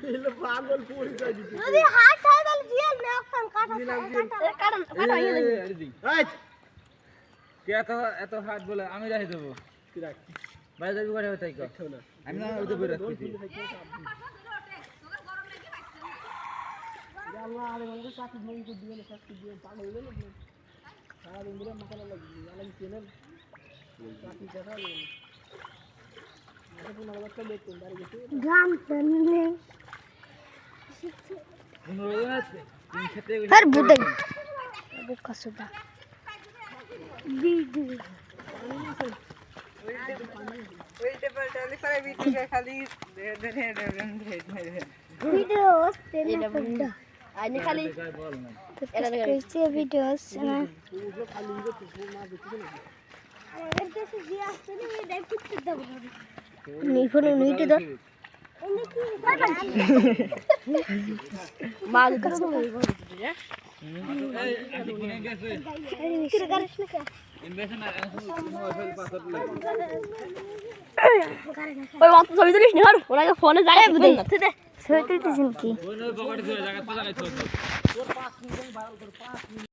এলে পাগল পরিচয় দিতে যদি হাত হয় তাহলে জিয়াল না এখন কাটা কাটা এই কে এত হাত বলে আমি রাখি দেবো কি রাখ বাইরে যাবি করে তাই কর না আমি না ওই তো বের রাখছি আল্লাহ আরে বন্ধু চাকরি মন করে দিবেন চাকরি দিয়ে পাগল হয়ে গেল সারা দিন ধরে মাথাটা লাগি আলাম চেনেন চাকরি দেখা গেল এখন আবার একটা দেখতেন বাড়ি গেছে গ্রাম চলে কোনো রোগ আছে তিন খেতে ফের বুদে বুকা সুদা দিদি উল্টে পাল্টে করে ভিডিও খালি ভিডিও হচ্ছে না পুরো আইনি খালি বল না এটা দেখছি ভিডিও হচ্ছে না পুরো খালি হচ্ছে না দেখতে না এর কাছে যে আসছে না এই দেখতে দেব নিফুন নিতে দাও এনে কি মাল কাছে এই আমি কোনে গেছে কি করিস না ইনভেশন আর মোবাইল পাসওয়ার্ড লাগে ওই মাত্র ছবি তুলিস নি আর ওনাকে ফোনে যায় বুঝে না ঠিক আছে ছবি তুলতেছেন কি ওই নয় পকেটে ধরে জায়গা তো জায়গায়